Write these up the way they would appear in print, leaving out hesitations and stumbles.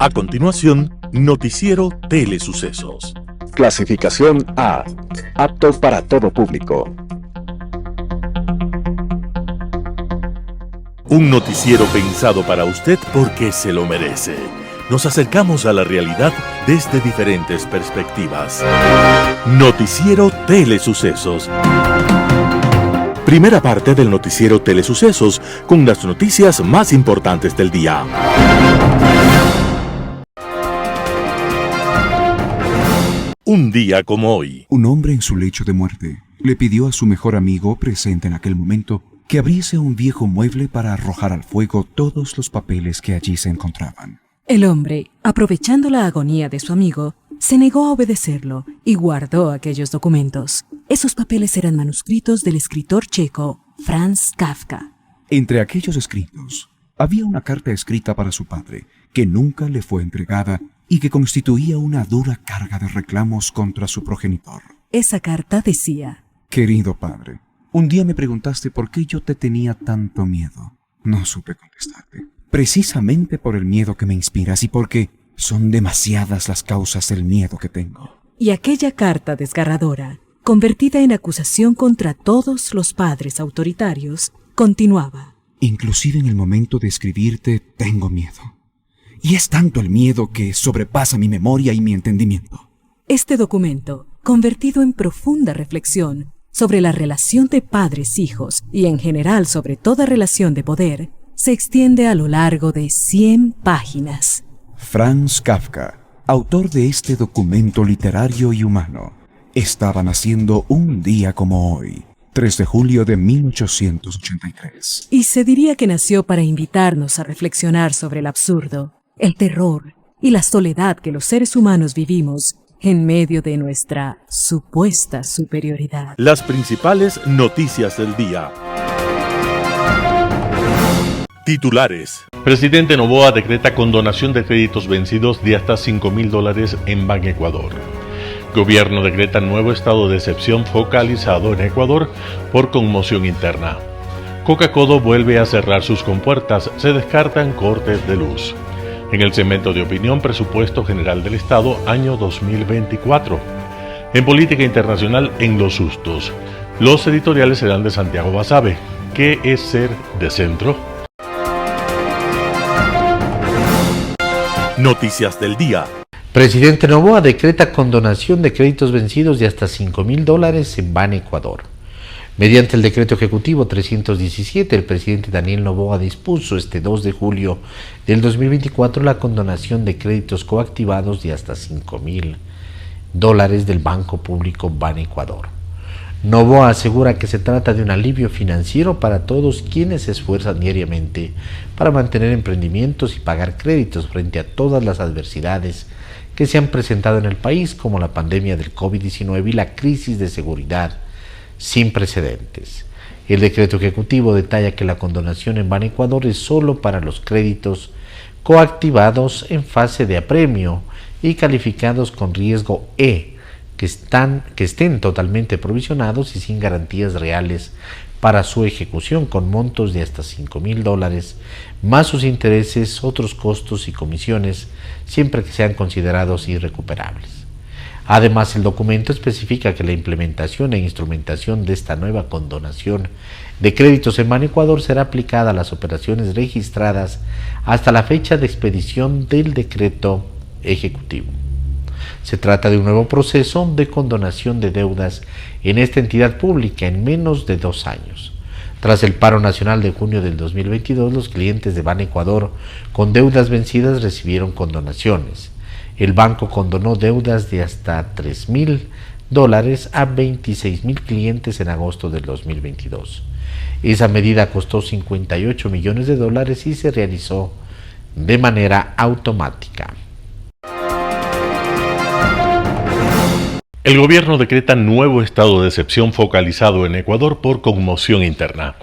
A continuación, Noticiero Telesucesos. Clasificación A. Apto para todo público. Un noticiero pensado para usted porque se lo merece. Nos acercamos a la realidad desde diferentes perspectivas. Noticiero Telesucesos. Primera parte del Noticiero Telesucesos con las noticias más importantes del día. Un día como hoy. Un hombre en su lecho de muerte le pidió a su mejor amigo presente en aquel momento que abriese un viejo mueble para arrojar al fuego todos los papeles que allí se encontraban. El hombre, aprovechando la agonía de su amigo, se negó a obedecerlo y guardó aquellos documentos. Esos papeles eran manuscritos del escritor checo Franz Kafka. Entre aquellos escritos había una carta escrita para su padre que nunca le fue entregada y que constituía una dura carga de reclamos contra su progenitor. Esa carta decía: Querido padre, un día me preguntaste por qué yo te tenía tanto miedo. No supe contestarte. Precisamente por el miedo que me inspiras y porque son demasiadas las causas del miedo que tengo. Y aquella carta desgarradora, convertida en acusación contra todos los padres autoritarios, continuaba. Inclusive en el momento de escribirte tengo miedo. Y es tanto el miedo que sobrepasa mi memoria y mi entendimiento. Este documento, convertido en profunda reflexión sobre la relación de padres-hijos y en general sobre toda relación de poder, se extiende a lo largo de 100 páginas. Franz Kafka, autor de este documento literario y humano, estaba naciendo un día como hoy, 3 de julio de 1883. Y se diría que nació para invitarnos a reflexionar sobre el absurdo, el terror y la soledad que los seres humanos vivimos en medio de nuestra supuesta superioridad. Las principales noticias del día. Titulares. Presidente Noboa decreta condonación de créditos vencidos de hasta $5,000 en Banecuador. Gobierno decreta nuevo estado de excepción focalizado en Ecuador por conmoción interna. Coca-Codo vuelve a cerrar sus compuertas, se descartan cortes de luz. En el segmento de opinión, presupuesto general del Estado, año 2024. En política internacional, en los sustos. Los editoriales serán de Santiago Basabe. ¿Qué es ser de centro? Noticias del día. Presidente Noboa decreta condonación de créditos vencidos de hasta $5,000 en Banecuador. Mediante el decreto ejecutivo 317, el presidente Daniel Noboa dispuso este 2 de julio del 2024 la condonación de créditos coactivados de hasta $5,000 del Banco Público Banecuador. Noboa asegura que se trata de un alivio financiero para todos quienes se esfuerzan diariamente para mantener emprendimientos y pagar créditos frente a todas las adversidades que se han presentado en el país, como la pandemia del COVID-19 y la crisis de seguridad sin precedentes. El decreto ejecutivo detalla que la condonación en Banecuador es solo para los créditos coactivados en fase de apremio y calificados con riesgo E, que estén totalmente provisionados y sin garantías reales para su ejecución, con montos de hasta $5,000, más sus intereses, otros costos y comisiones, siempre que sean considerados irrecuperables. Además, el documento especifica que la implementación e instrumentación de esta nueva condonación de créditos en Banecuador será aplicada a las operaciones registradas hasta la fecha de expedición del decreto ejecutivo. Se trata de un nuevo proceso de condonación de deudas en esta entidad pública en menos de 2 años. Tras el paro nacional de junio del 2022, los clientes de Banecuador con deudas vencidas recibieron condonaciones. El banco condonó deudas de hasta $3,000 a 26,000 clientes en agosto del 2022. Esa medida costó $58 millones y se realizó de manera automática. El gobierno decreta nuevo estado de excepción focalizado en Ecuador por conmoción interna.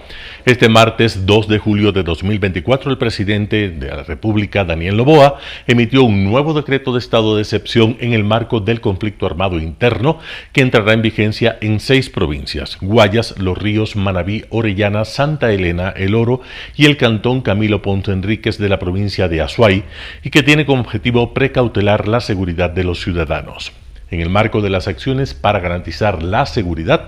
Este martes 2 de julio de 2024, el presidente de la República, Daniel Noboa, emitió un nuevo decreto de estado de excepción en el marco del conflicto armado interno que entrará en vigencia en 6 provincias: Guayas, Los Ríos, Manabí, Orellana, Santa Elena, El Oro y el cantón Camilo Ponce Enríquez de la provincia de Azuay, y que tiene como objetivo precautelar la seguridad de los ciudadanos. En el marco de las acciones para garantizar la seguridad,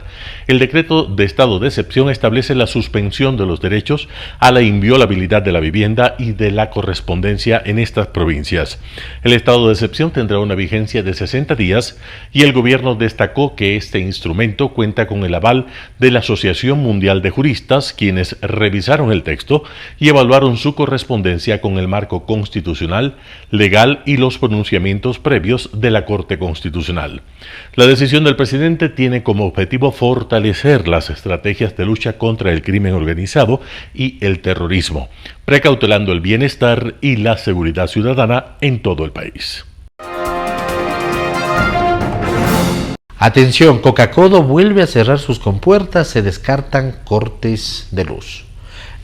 el decreto de estado de excepción establece la suspensión de los derechos a la inviolabilidad de la vivienda y de la correspondencia en estas provincias. El estado de excepción tendrá una vigencia de 60 días y el gobierno destacó que este instrumento cuenta con el aval de la Asociación Mundial de Juristas, quienes revisaron el texto y evaluaron su correspondencia con el marco constitucional, legal y los pronunciamientos previos de la Corte Constitucional. La decisión del presidente tiene como objetivo fortalecer las estrategias de lucha contra el crimen organizado y el terrorismo, precautelando el bienestar y la seguridad ciudadana en todo el país. Atención, Coca-Codo vuelve a cerrar sus compuertas, se descartan cortes de luz.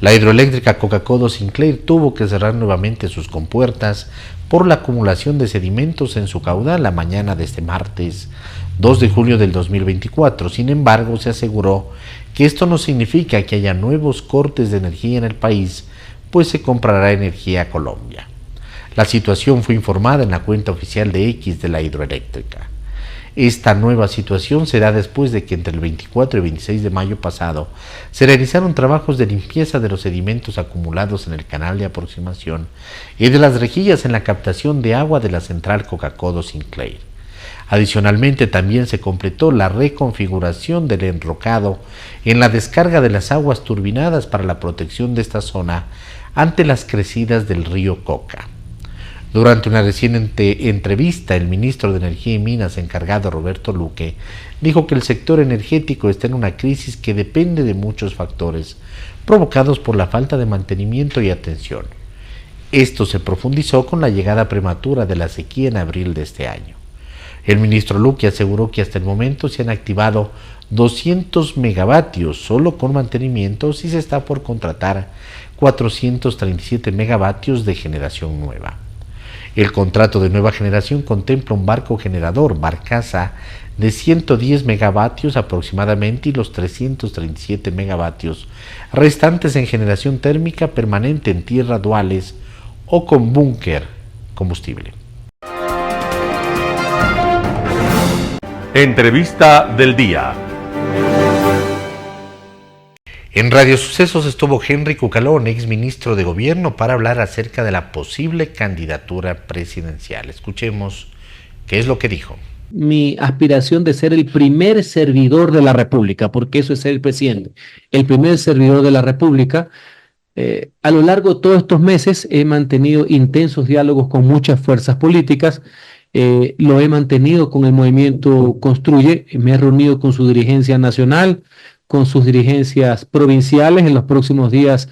La hidroeléctrica Coca-Codo Sinclair tuvo que cerrar nuevamente sus compuertas por la acumulación de sedimentos en su caudal la mañana de este martes 2 de julio del 2024. Sin embargo, se aseguró que esto no significa que haya nuevos cortes de energía en el país, pues se comprará energía a Colombia. La situación fue informada en la cuenta oficial de X de la hidroeléctrica. Esta nueva situación será después de que entre el 24 y 26 de mayo pasado se realizaron trabajos de limpieza de los sedimentos acumulados en el canal de aproximación y de las rejillas en la captación de agua de la central Coca-Codo Sinclair. Adicionalmente, también se completó la reconfiguración del enrocado en la descarga de las aguas turbinadas para la protección de esta zona ante las crecidas del río Coca. Durante una reciente entrevista, el ministro de Energía y Minas encargado, Roberto Luque, dijo que el sector energético está en una crisis que depende de muchos factores, provocados por la falta de mantenimiento y atención. Esto se profundizó con la llegada prematura de la sequía en abril de este año. El ministro Luque aseguró que hasta el momento se han activado 200 megavatios solo con mantenimientos y se está por contratar 437 megavatios de generación nueva. El contrato de nueva generación contempla un barco generador, Barcaza, de 110 megavatios aproximadamente y los 337 megavatios restantes en generación térmica permanente en tierra duales o con búnker combustible. Entrevista del día. En Radio Sucesos estuvo Henry Cucalón, ex ministro de Gobierno, para hablar acerca de la posible candidatura presidencial. Escuchemos qué es lo que dijo. Mi aspiración de ser el primer servidor de la República, porque eso es ser el presidente, el primer servidor de la República. A lo largo de todos estos meses he mantenido intensos diálogos con muchas fuerzas políticas. Lo he mantenido con el movimiento Construye, me he reunido con su dirigencia nacional, con sus dirigencias provinciales. En los próximos días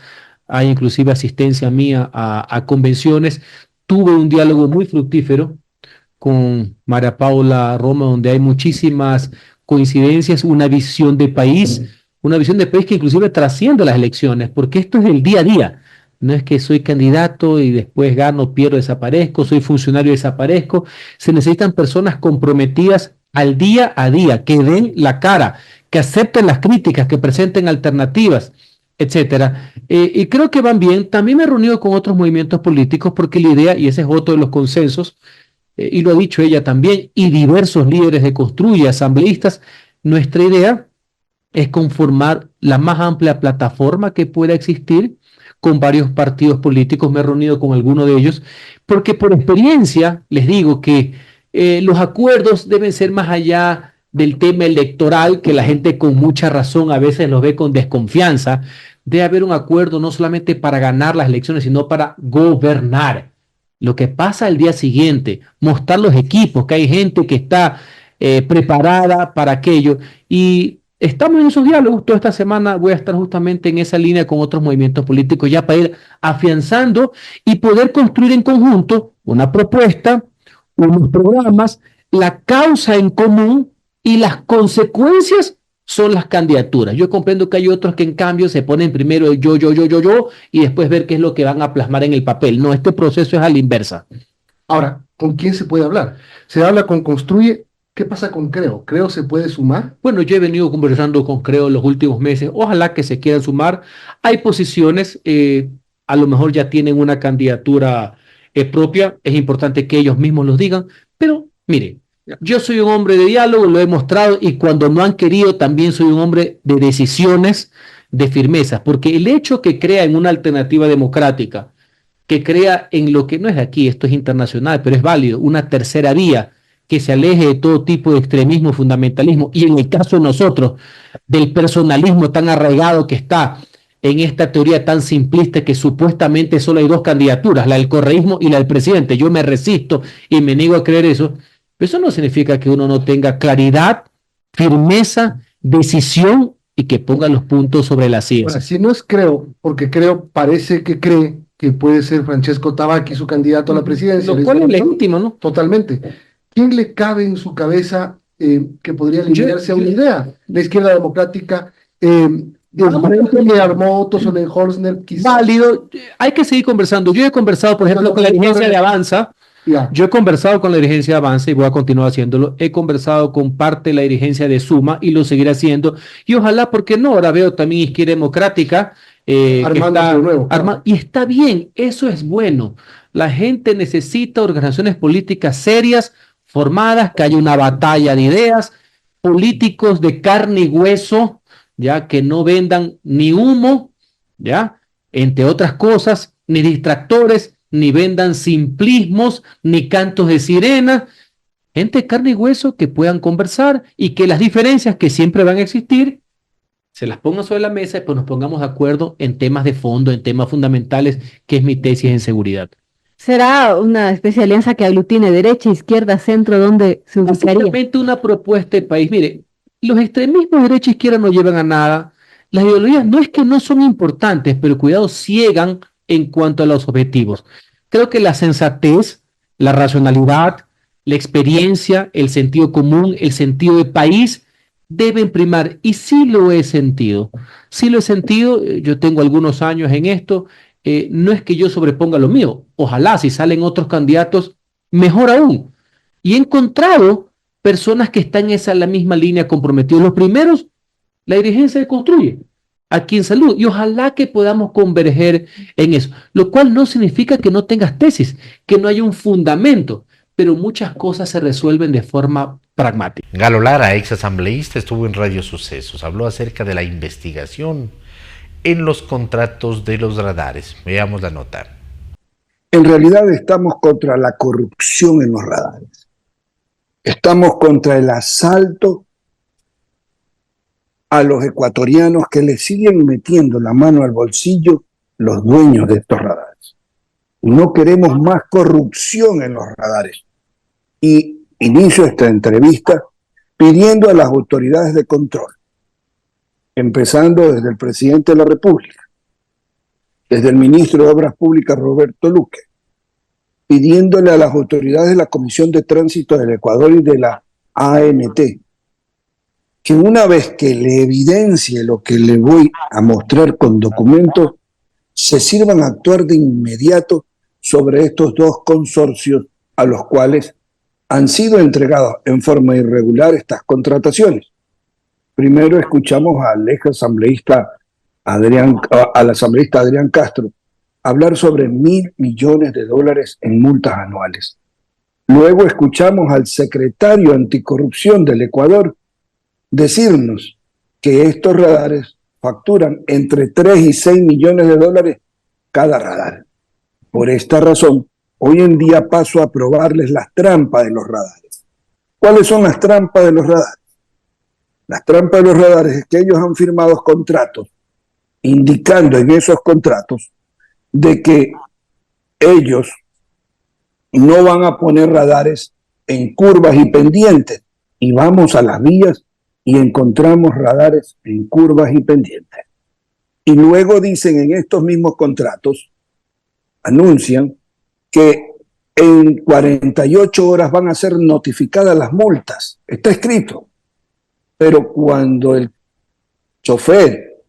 hay inclusive asistencia mía a convenciones. Tuve un diálogo muy fructífero con María Paula Roma, donde hay muchísimas coincidencias, una visión de país que inclusive trasciende las elecciones, porque esto es el día a día. No es que soy candidato y después gano, pierdo, desaparezco, soy funcionario y desaparezco. Se necesitan personas comprometidas al día a día, que den la cara, que acepten las críticas, que presenten alternativas, etcétera. Y creo que van bien. También me he reunido con otros movimientos políticos porque la idea, y ese es otro de los consensos, y lo ha dicho ella también, y diversos líderes de Construye, asambleístas, nuestra idea es conformar la más amplia plataforma que pueda existir con varios partidos políticos. Me he reunido con algunos de ellos, porque por experiencia les digo que los acuerdos deben ser más allá del tema electoral, que la gente con mucha razón a veces los ve con desconfianza. Debe haber un acuerdo no solamente para ganar las elecciones, sino para gobernar. Lo que pasa al día siguiente, mostrar los equipos, que hay gente que está preparada para aquello. Y estamos en esos diálogos. Toda esta semana voy a estar justamente en esa línea con otros movimientos políticos, ya para ir afianzando y poder construir en conjunto una propuesta, unos programas, la causa en común y las consecuencias son las candidaturas. Yo comprendo que hay otros que en cambio se ponen primero yo, y después ver qué es lo que van a plasmar en el papel. No, este proceso es a la inversa. Ahora, ¿con quién se puede hablar? Se habla con Construye. ¿Qué pasa con Creo? ¿Creo se puede sumar? Bueno, yo he venido conversando con Creo los últimos meses. Ojalá que se quieran sumar. Hay posiciones, a lo mejor ya tienen una candidatura propia. Es importante que ellos mismos los digan. Pero, mire, yo soy un hombre de diálogo, lo he mostrado, y cuando no han querido, también soy un hombre de decisiones, de firmeza. Porque el hecho que crea en una alternativa democrática, que crea en lo que no es de aquí, esto es internacional, pero es válido, una tercera vía, que se aleje de todo tipo de extremismo, fundamentalismo, y en el caso de nosotros, del personalismo tan arraigado que está en esta teoría tan simplista que supuestamente solo hay dos candidaturas, la del correísmo y la del presidente. Yo me resisto y me niego a creer eso. Pero eso no significa que uno no tenga claridad, firmeza, decisión y que ponga los puntos sobre las sillas. Ahora, si no es Creo, porque Creo parece que cree que puede ser Francesco Tabacchi su candidato a la presidencia. Lo cual es legítimo, ¿no? Totalmente. ¿Quién le cabe en su cabeza que podría alinearse a una idea? La izquierda democrática, el frente que armó Otto Sonnenhorstner, quizás. Válido, hay que seguir conversando. Yo he conversado, por ejemplo, con la dirigencia de Avanza. Yo he conversado con la dirigencia de Avanza y voy a continuar haciéndolo. He conversado con parte de la dirigencia de Suma y lo seguiré haciendo. Y ojalá, porque no, ahora veo también Izquierda Democrática. Y está bien, eso es bueno. La gente necesita organizaciones políticas serias, formadas, que haya una batalla de ideas, políticos de carne y hueso, ya, que no vendan ni humo, ya, entre otras cosas, ni distractores, ni vendan simplismos, ni cantos de sirena. Gente de carne y hueso que puedan conversar y que las diferencias que siempre van a existir se las pongan sobre la mesa y pues nos pongamos de acuerdo en temas de fondo, en temas fundamentales, que es mi tesis en seguridad. ¿Será una especie de alianza que aglutine derecha, izquierda, centro, donde se ubicaría? Básicamente una propuesta de país. Mire, los extremismos de derecha e izquierda no llevan a nada. Las ideologías no es que no son importantes, pero cuidado, ciegan en cuanto a los objetivos. Creo que la sensatez, la racionalidad, la experiencia, el sentido común, el sentido de país deben primar. Y sí lo he sentido. Sí lo he sentido. Yo tengo algunos años en esto. No es que yo sobreponga lo mío. Ojalá si salen otros candidatos, mejor aún. Y he encontrado personas que están en la misma línea comprometidos. Los primeros, la dirigencia de Construye, aquí en Salud. Y ojalá que podamos converger en eso. Lo cual no significa que no tengas tesis, que no haya un fundamento. Pero muchas cosas se resuelven de forma pragmática. Galo Lara, ex asambleísta, estuvo en Radio Sucesos. Habló acerca de la investigación en los contratos de los radares. Veamos la nota. En realidad estamos contra la corrupción en los radares. Estamos contra el asalto a los ecuatorianos que le siguen metiendo la mano al bolsillo los dueños de estos radares. No queremos más corrupción en los radares. Y inicio esta entrevista pidiendo a las autoridades de control, empezando desde el presidente de la República, desde el ministro de Obras Públicas, Roberto Luque, pidiéndole a las autoridades de la Comisión de Tránsito del Ecuador y de la ANT, que una vez que le evidencie lo que le voy a mostrar con documentos, se sirvan a actuar de inmediato sobre estos dos consorcios a los cuales han sido entregadas en forma irregular estas contrataciones. Primero escuchamos al asambleísta Adrián Castro hablar sobre $1.000 millones en multas anuales. Luego escuchamos al secretario anticorrupción del Ecuador decirnos que estos radares facturan entre 3 y 6 millones de dólares cada radar. Por esta razón, hoy en día paso a probarles las trampas de los radares. ¿Cuáles son las trampas de los radares? Las trampas de los radares es que ellos han firmado contratos indicando en esos contratos de que ellos no van a poner radares en curvas y pendientes, y vamos a las vías y encontramos radares en curvas y pendientes. Y luego dicen en estos mismos contratos, anuncian que en 48 horas van a ser notificadas las multas. Está escrito. Pero cuando el chofer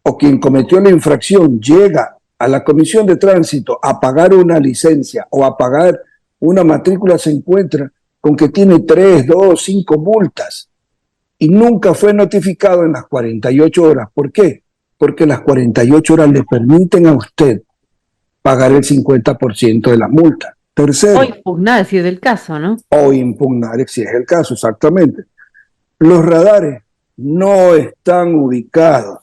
o quien cometió la infracción llega a la comisión de tránsito a pagar una licencia o a pagar una matrícula, se encuentra con que tiene 3, 2, 5 multas y nunca fue notificado en las 48 horas. ¿Por qué? Porque las 48 horas le permiten a usted pagar el 50% de la multa. Tercero. O impugnar si es el caso, ¿no? O impugnar si es el caso, exactamente. Los radares no están ubicados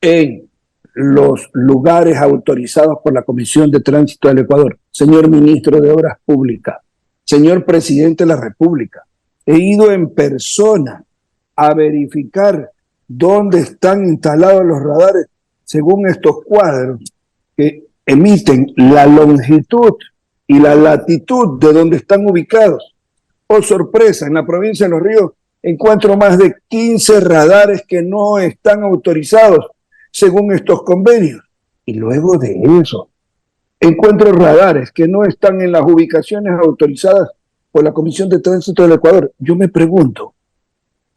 en los lugares autorizados por la Comisión de Tránsito del Ecuador. Señor Ministro de Obras Públicas, señor Presidente de la República, he ido en persona a verificar dónde están instalados los radares según estos cuadros que emiten la longitud y la latitud de donde están ubicados. Oh, sorpresa, en la provincia de Los Ríos encuentro más de 15 radares que no están autorizados según estos convenios. Y luego de eso, encuentro radares que no están en las ubicaciones autorizadas por la Comisión de Tránsito del Ecuador. Yo me pregunto,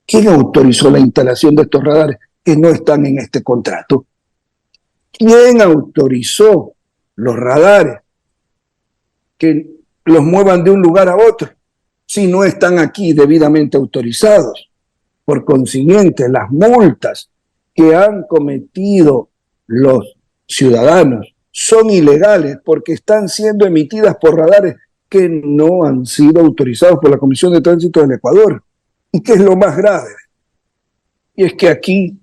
¿quién autorizó la instalación de estos radares que no están en este contrato? ¿Quién autorizó los radares que los muevan de un lugar a otro si no están aquí debidamente autorizados? Por consiguiente, las multas que han cometido los ciudadanos son ilegales porque están siendo emitidas por radares que no han sido autorizados por la Comisión de Tránsito del Ecuador. ¿Y qué es lo más grave? Y es que aquí,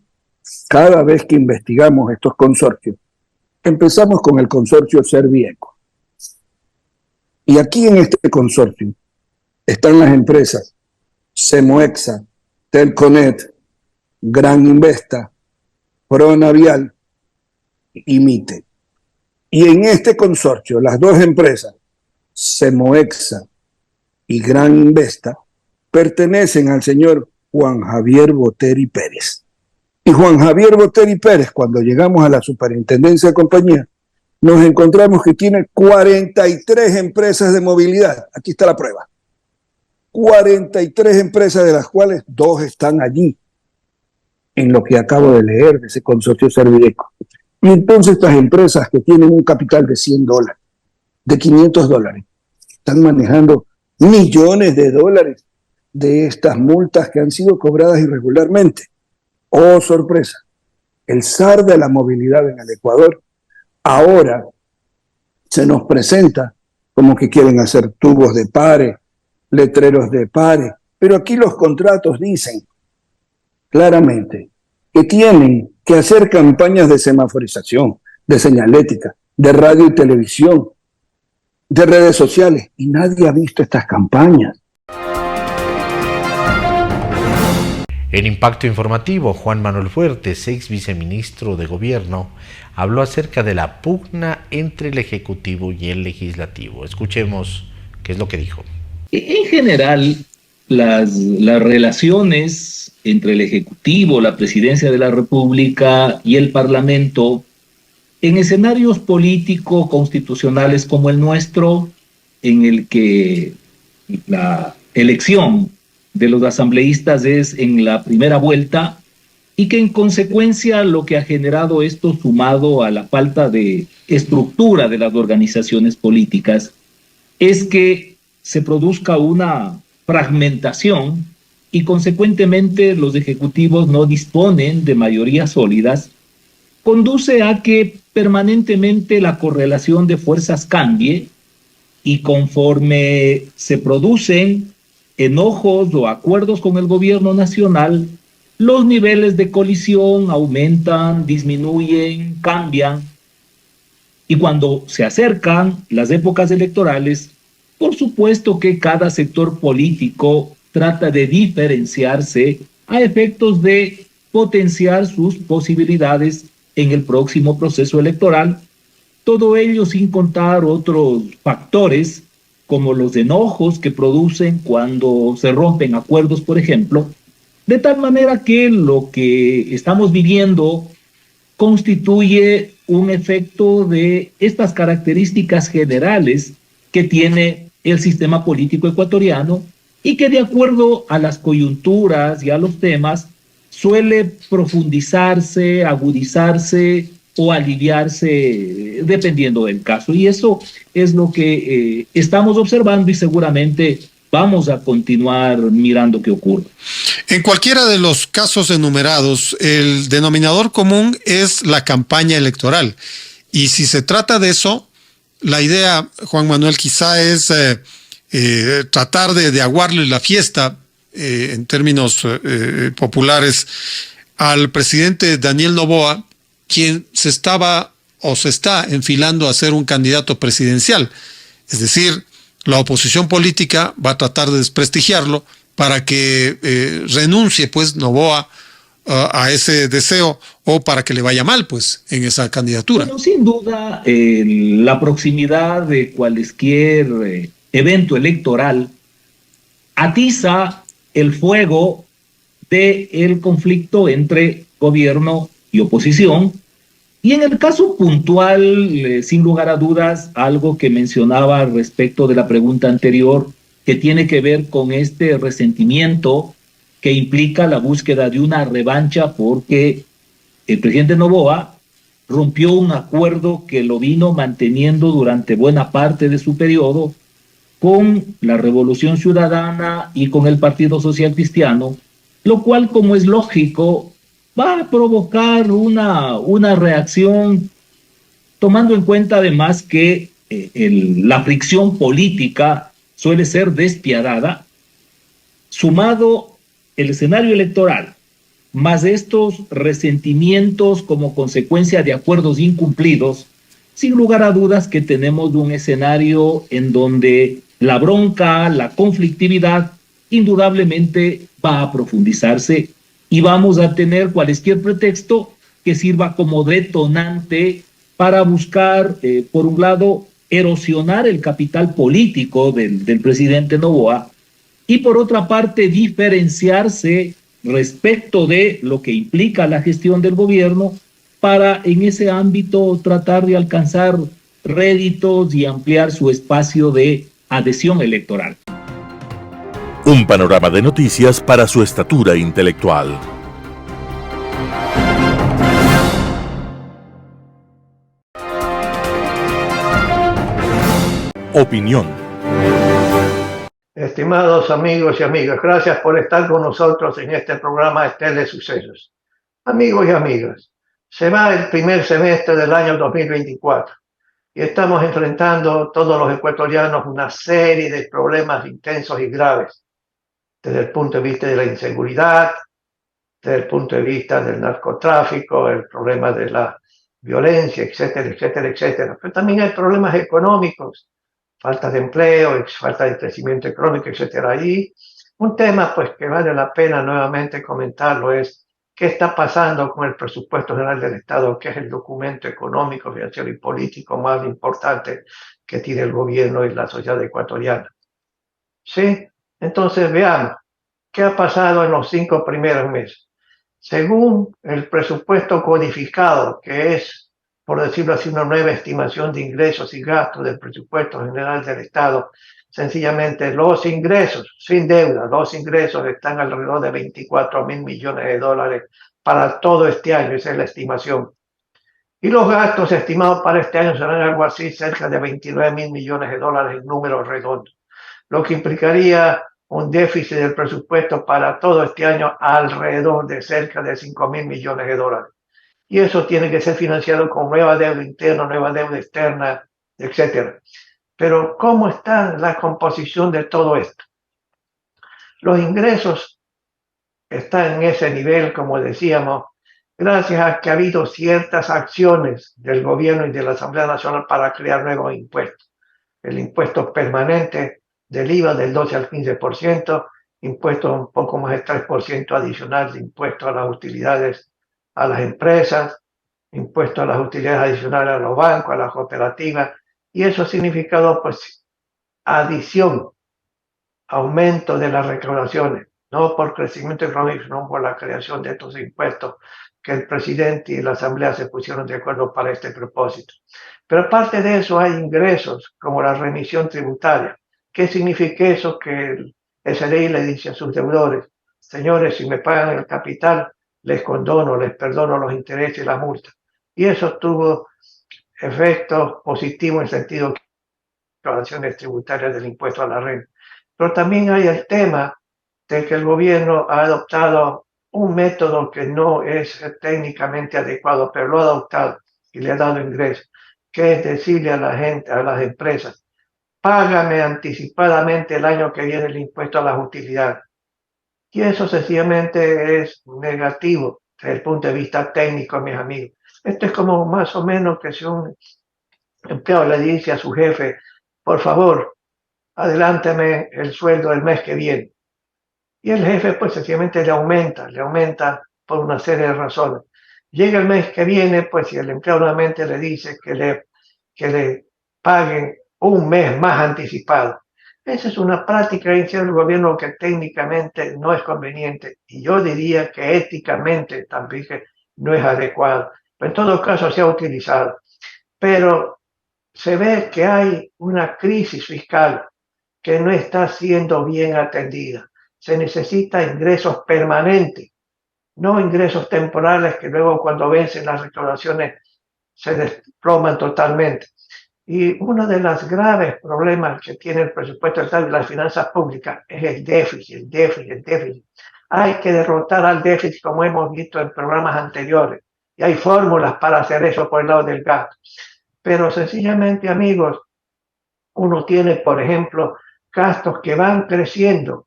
cada vez que investigamos estos consorcios, empezamos con el consorcio Servieco. Y aquí en este consorcio están las empresas Semoexa, Telconet, Gran Investa, Pronavial y Mite. Y en este consorcio, las dos empresas, Semoexa y Gran Investa, pertenecen al señor Juan Javier Boteri Pérez. Y Juan Javier Boteri Pérez, cuando llegamos a la superintendencia de compañía, nos encontramos que tiene 43 empresas de movilidad. Aquí está la prueba. 43 empresas, de las cuales 2 están allí, en lo que acabo de leer de ese consorcio Servieco. Y entonces estas empresas que tienen un capital de $100, de $500, están manejando millones de dólares de estas multas que han sido cobradas irregularmente. Oh, sorpresa, el zar de la movilidad en el Ecuador ahora se nos presenta como que quieren hacer tubos de pare, letreros de pare, pero aquí los contratos dicen claramente que tienen que hacer campañas de semaforización, de señalética, de radio y televisión, de redes sociales, y nadie ha visto estas campañas. En Impacto Informativo, Juan Manuel Fuertes, ex viceministro de Gobierno, habló acerca de la pugna entre el Ejecutivo y el Legislativo. Escuchemos qué es lo que dijo. En general, las relaciones entre el Ejecutivo, la Presidencia de la República y el Parlamento, en escenarios político-constitucionales como el nuestro, en el que la elección de los asambleístas es en la primera vuelta y que en consecuencia lo que ha generado esto, sumado a la falta de estructura de las organizaciones políticas, es que se produzca una fragmentación y consecuentemente los ejecutivos no disponen de mayorías sólidas, conduce a que permanentemente la correlación de fuerzas cambie y conforme se producen enojos o acuerdos con el gobierno nacional, los niveles de colisión aumentan, disminuyen, cambian. Y cuando se acercan las épocas electorales, por supuesto que cada sector político trata de diferenciarse a efectos de potenciar sus posibilidades en el próximo proceso electoral, todo ello sin contar otros factores como los enojos que producen cuando se rompen acuerdos, por ejemplo, de tal manera que lo que estamos viviendo constituye un efecto de estas características generales que tiene el sistema político ecuatoriano y que de acuerdo a las coyunturas y a los temas suele profundizarse, agudizarse o aliviarse dependiendo del caso. Y eso es lo que estamos observando y seguramente vamos a continuar mirando qué ocurre. En cualquiera de los casos enumerados, el denominador común es la campaña electoral. Y si se trata de eso, la idea, Juan Manuel, quizá es tratar de aguarle la fiesta, en términos populares, al presidente Daniel Noboa, quien se está enfilando a ser un candidato presidencial. Es decir, la oposición política va a tratar de desprestigiarlo para que renuncie, pues, Noboa a ese deseo, o para que le vaya mal, pues, en esa candidatura. Bueno, sin duda, la proximidad de cualquier evento electoral atiza el fuego del conflicto entre gobierno y oposición. Y en el caso puntual, sin lugar a dudas, algo que mencionaba respecto de la pregunta anterior, que tiene que ver con este resentimiento que implica la búsqueda de una revancha porque el presidente Noboa rompió un acuerdo que lo vino manteniendo durante buena parte de su periodo con la Revolución Ciudadana y con el Partido Social Cristiano, lo cual, como es lógico, va a provocar una reacción, tomando en cuenta además que la fricción política suele ser despiadada, sumado el escenario electoral, más estos resentimientos como consecuencia de acuerdos incumplidos, sin lugar a dudas que tenemos un escenario en donde la bronca, la conflictividad, indudablemente va a profundizarse y vamos a tener cualquier pretexto que sirva como detonante para buscar, por un lado, erosionar el capital político del presidente Noboa y por otra parte diferenciarse respecto de lo que implica la gestión del gobierno para en ese ámbito tratar de alcanzar réditos y ampliar su espacio de adhesión electoral. Un panorama de noticias para su estatura intelectual. Opinión. Estimados amigos y amigas, gracias por estar con nosotros en este programa de Sucesos. Amigos y amigas, se va el primer semestre del año 2024 y estamos enfrentando todos los ecuatorianos una serie de problemas intensos y graves, desde el punto de vista de la inseguridad, desde el punto de vista del narcotráfico, el problema de la violencia, etcétera, etcétera, etcétera. Pero también hay problemas económicos, falta de empleo, falta de crecimiento económico, etcétera. Y un tema pues que vale la pena nuevamente comentarlo es qué está pasando con el presupuesto general del Estado, que es el documento económico, financiero y político más importante que tiene el gobierno y la sociedad ecuatoriana. ¿Sí? Entonces veamos qué ha pasado en los 5 primeros meses. Según el presupuesto codificado, que es, por decirlo así, una nueva estimación de ingresos y gastos del presupuesto general del Estado, sencillamente los ingresos, sin deuda, los ingresos están alrededor de 24.000 millones de dólares para todo este año, esa es la estimación. Y los gastos estimados para este año serán algo así, cerca de 29.000 millones de dólares en números redondos, lo que implicaría un déficit del presupuesto para todo este año alrededor de cerca de 5.000 millones de dólares. Y eso tiene que ser financiado con nueva deuda interna, nueva deuda externa, etc. Pero ¿cómo está la composición de todo esto? Los ingresos están en ese nivel, como decíamos, gracias a que ha habido ciertas acciones del gobierno y de la Asamblea Nacional para crear nuevos impuestos. El impuesto permanente del IVA del 12 al 15%, impuesto un poco más del 3% adicional de impuesto a las utilidades a las empresas, impuesto a las utilidades adicionales a los bancos, a las cooperativas, y eso ha significado pues adición, aumento de las recaudaciones, no por crecimiento económico, sino por la creación de estos impuestos que el presidente y la Asamblea se pusieron de acuerdo para este propósito. Pero aparte de eso hay ingresos como la remisión tributaria. ¿Qué significa eso? Que SRI le dice a sus deudores: señores, si me pagan el capital, les condono, les perdono los intereses y la multa. Y eso tuvo efectos positivos en sentido de declaraciones tributarias del impuesto a la renta. Pero también hay el tema de que el gobierno ha adoptado un método que no es técnicamente adecuado, pero lo ha adoptado y le ha dado ingresos, que es decirle a la gente, a las empresas: págame anticipadamente el año que viene el impuesto a las utilidades. Y eso sencillamente es negativo desde el punto de vista técnico, mis amigos. Esto es como más o menos que si un empleado le dice a su jefe: por favor, adelánteme el sueldo del mes que viene. Y el jefe pues sencillamente le aumenta por una serie de razones. Llega el mes que viene, pues si el empleado nuevamente le dice que le paguen un mes más anticipado. Esa es una práctica que inicia el gobierno que técnicamente no es conveniente, y yo diría que éticamente también no es adecuado. Pero en todo caso se ha utilizado. Pero se ve que hay una crisis fiscal que no está siendo bien atendida. Se necesita ingresos permanentes, no ingresos temporales que luego cuando vencen las recaudaciones se desploman totalmente. Y uno de los graves problemas que tiene el presupuesto del Estado y las finanzas públicas es el déficit. Hay que derrotar al déficit, como hemos visto en programas anteriores, y hay fórmulas para hacer eso por el lado del gasto. Pero sencillamente, amigos, uno tiene, por ejemplo, gastos que van creciendo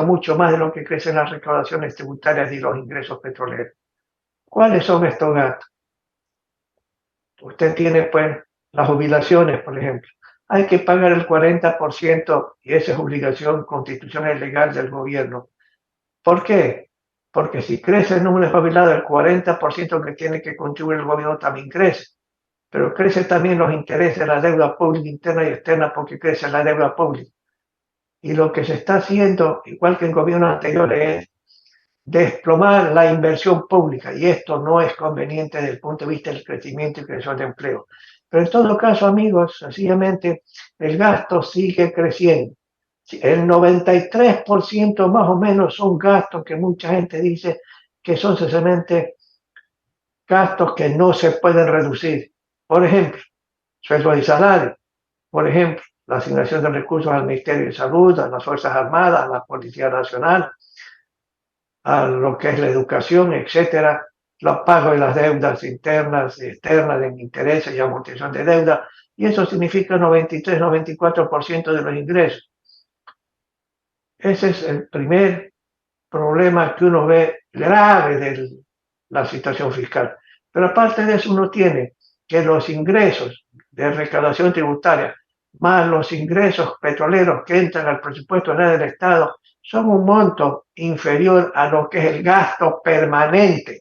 mucho más de lo que crecen las recaudaciones tributarias y los ingresos petroleros. ¿Cuáles son estos gastos? Usted tiene, pues, las jubilaciones, por ejemplo. Hay que pagar el 40% y esa es obligación constitucional y legal del gobierno. ¿Por qué? Porque si crece el número de jubilados, el 40% que tiene que contribuir el gobierno también crece. Pero crece también los intereses de la deuda pública interna y externa porque crece la deuda pública. Y lo que se está haciendo, igual que en gobiernos anteriores, es desplomar la inversión pública, y esto no es conveniente desde el punto de vista del crecimiento y creación de empleo. Pero en todo caso, amigos, sencillamente el gasto sigue creciendo. El 93% más o menos son gastos que mucha gente dice que son sencillamente gastos que no se pueden reducir. Por ejemplo, sueldos y salarios. Por ejemplo, la asignación de recursos al Ministerio de Salud, a las Fuerzas Armadas, a la Policía Nacional, a lo que es la educación, etcétera, los pagos de las deudas internas y externas en intereses y amortización de deuda, y eso significa 93-94% de los ingresos. Ese es el primer problema que uno ve grave de la situación fiscal. Pero aparte de eso, uno tiene que los ingresos de recaudación tributaria más los ingresos petroleros que entran al presupuesto general del Estado son un monto inferior a lo que es el gasto permanente.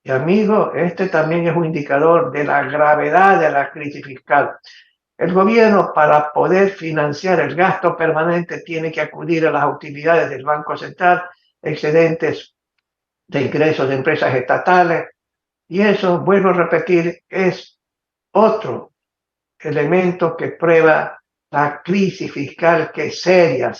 Y amigo, este también es un indicador de la gravedad de la crisis fiscal. El gobierno, para poder financiar el gasto permanente, tiene que acudir a las utilidades del Banco Central, excedentes de ingresos de empresas estatales, y eso, vuelvo a repetir, es otro elemento que prueba la crisis fiscal, que es seria.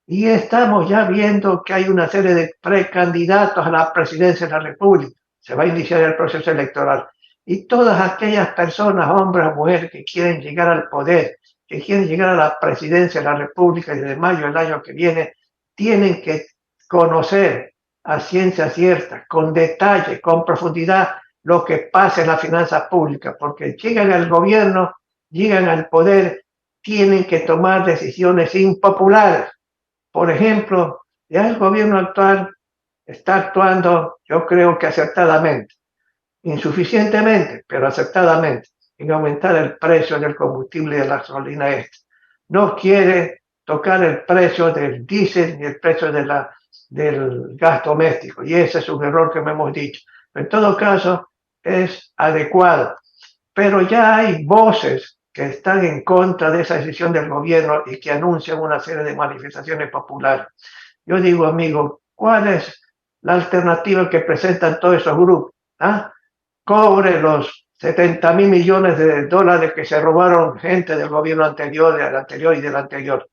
Y estamos ya viendo que hay una serie de precandidatos a la presidencia de la República. Se va a iniciar el proceso electoral. Y todas aquellas personas, hombres o mujeres, que quieren llegar al poder, que quieren llegar a la presidencia de la República desde mayo del año que viene, tienen que conocer a ciencia cierta, con detalle, con profundidad, lo que pasa en la finanza pública, porque llegan al gobierno, llegan al poder, tienen que tomar decisiones impopulares. Por ejemplo, ya el gobierno actual está actuando, yo creo que acertadamente, insuficientemente, pero acertadamente, en aumentar el precio del combustible de la gasolina No quiere tocar el precio del diésel ni el precio del gas doméstico, y ese es un error que me hemos dicho. En todo caso, es adecuado, pero ya hay voces que están en contra de esa decisión del gobierno y que anuncian una serie de manifestaciones populares. Yo digo, amigo, ¿cuál es la alternativa que presentan todos esos grupos? Cobre los 70.000 millones de dólares que se robaron gente del gobierno anterior, del anterior y del anterior.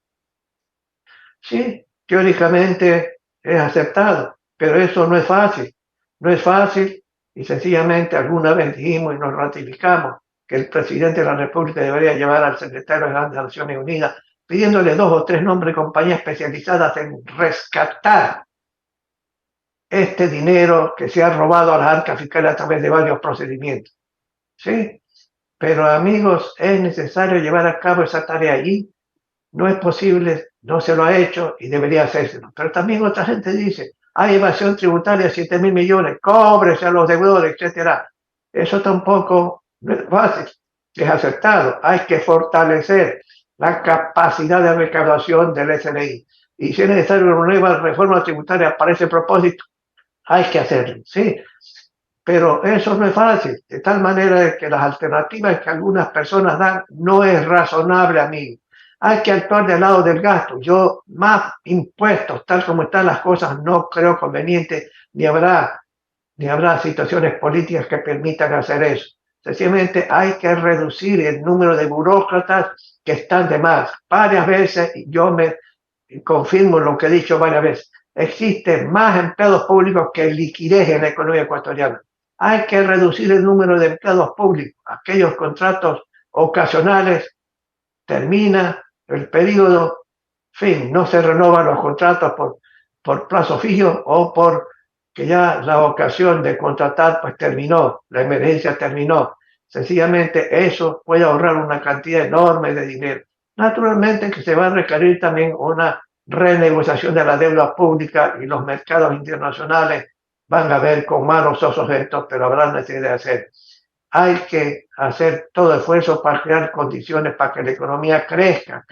Sí, teóricamente es aceptado, pero eso no es fácil. No es fácil y sencillamente alguna vez dijimos y nos ratificamos que el presidente de la República debería llevar al secretario general de las Naciones Unidas pidiéndole 2 o 3 nombres de compañías especializadas en rescatar este dinero que se ha robado a las arcas fiscales a través de varios procedimientos. ¿Sí? Pero amigos, es necesario llevar a cabo esa tarea allí. No es posible, no se lo ha hecho y debería hacérselo. Pero también otra gente dice, hay evasión tributaria, 7.000 millones, cóbrese a los deudores, etcétera. Eso tampoco no es fácil, es aceptado. Hay que fortalecer la capacidad de recaudación del SNI. Y si es necesario una nueva reforma tributaria para ese propósito, hay que hacerlo, sí. Pero eso no es fácil, de tal manera que las alternativas que algunas personas dan no es razonable, amigo. Hay que actuar del lado del gasto. Yo, más impuestos, tal como están las cosas, no creo conveniente, ni habrá situaciones políticas que permitan hacer eso. Sencillamente hay que reducir el número de burócratas que están de más. Varias veces, y yo me confirmo lo que he dicho varias veces, existen más empleados públicos que liquidez en la economía ecuatoriana. Hay que reducir el número de empleados públicos. Aquellos contratos ocasionales, termina el periodo, fin, no se renovan los contratos por plazo fijo o por que ya la ocasión de contratar pues terminó, la emergencia terminó. Sencillamente eso puede ahorrar una cantidad enorme de dinero. Naturalmente que se va a requerir también una renegociación de la deuda pública y los mercados internacionales van a ver con malos ojos esto, pero habrá necesidad de hacer. Hay que hacer todo esfuerzo para crear condiciones para que la economía crezca.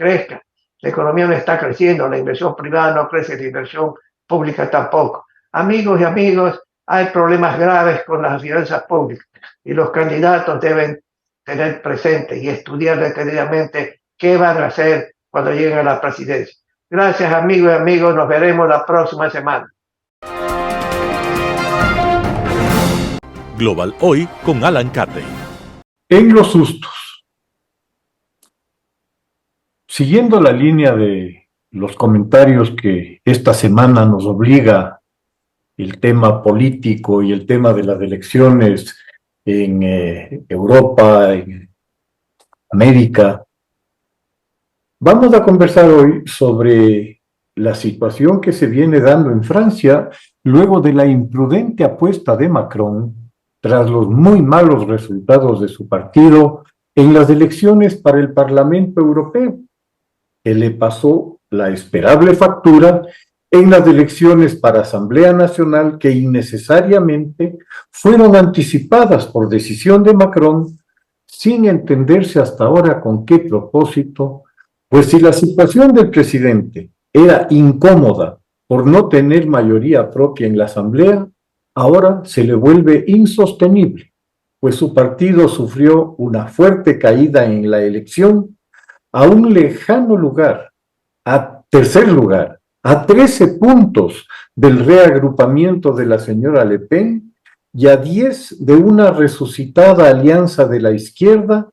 La economía no está creciendo, la inversión privada no crece, la inversión pública tampoco. Amigos y amigos, hay problemas graves con las finanzas públicas y los candidatos deben tener presente y estudiar detenidamente qué van a hacer cuando lleguen a la presidencia. Gracias, amigos y amigos, nos veremos la próxima semana. Global Hoy con Alan Carney. En los sustos. Siguiendo la línea de los comentarios que esta semana nos obliga el tema político y el tema de las elecciones en Europa, en América, vamos a conversar hoy sobre la situación que se viene dando en Francia luego de la imprudente apuesta de Macron tras los muy malos resultados de su partido en las elecciones para el Parlamento Europeo, que le pasó la esperable factura en las elecciones para Asamblea Nacional que innecesariamente fueron anticipadas por decisión de Macron sin entenderse hasta ahora con qué propósito, pues si la situación del presidente era incómoda por no tener mayoría propia en la Asamblea, ahora se le vuelve insostenible, pues su partido sufrió una fuerte caída en la elección a un lejano lugar, a tercer lugar, a 13 puntos del reagrupamiento de la señora Le Pen y a 10 de una resucitada alianza de la izquierda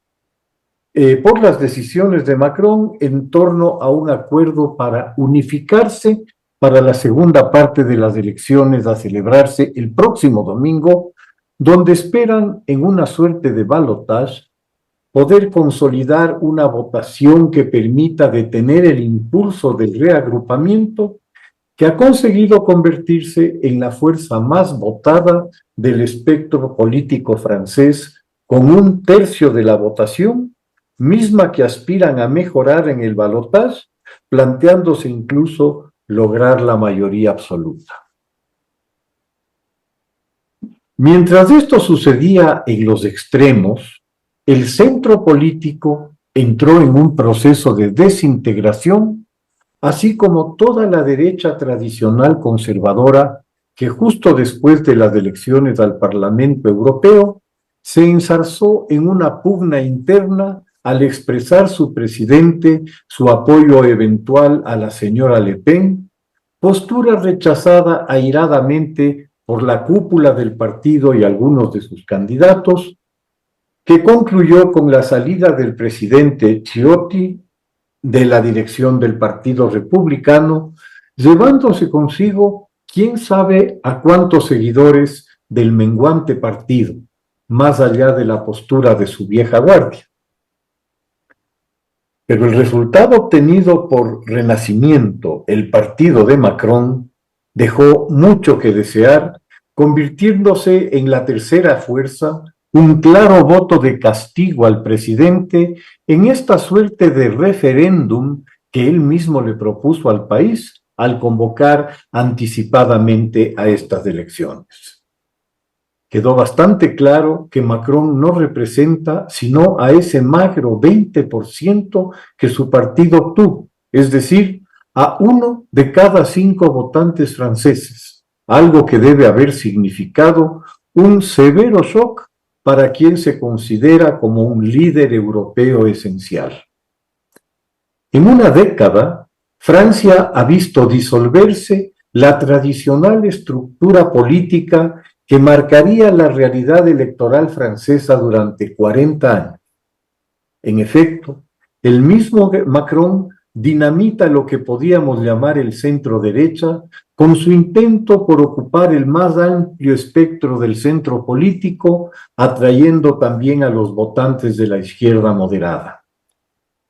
por las decisiones de Macron en torno a un acuerdo para unificarse para la segunda parte de las elecciones a celebrarse el próximo domingo, donde esperan en una suerte de balotaje poder consolidar una votación que permita detener el impulso del reagrupamiento que ha conseguido convertirse en la fuerza más votada del espectro político francés con 1/3 de la votación, misma que aspiran a mejorar en el balotaje, planteándose incluso lograr la mayoría absoluta. Mientras esto sucedía en los extremos, el centro político entró en un proceso de desintegración, así como toda la derecha tradicional conservadora que justo después de las elecciones al Parlamento Europeo se enzarzó en una pugna interna al expresar su presidente su apoyo eventual a la señora Le Pen, postura rechazada airadamente por la cúpula del partido y algunos de sus candidatos, que concluyó con la salida del presidente Ciotti de la dirección del Partido Republicano llevándose consigo quién sabe a cuántos seguidores del menguante partido, más allá de la postura de su vieja guardia. Pero el resultado obtenido por Renacimiento, el partido de Macron, dejó mucho que desear, convirtiéndose en la tercera fuerza, un claro voto de castigo al presidente en esta suerte de referéndum que él mismo le propuso al país al convocar anticipadamente a estas elecciones. Quedó bastante claro que Macron no representa sino a ese magro 20% que su partido obtuvo, es decir, a 1 de cada 5 votantes franceses, algo que debe haber significado un severo shock para quien se considera como un líder europeo esencial. En una década, Francia ha visto disolverse la tradicional estructura política que marcaría la realidad electoral francesa durante 40 años. En efecto, el mismo Macron dinamita lo que podíamos llamar el centro derecha con su intento por ocupar el más amplio espectro del centro político, atrayendo también a los votantes de la izquierda moderada.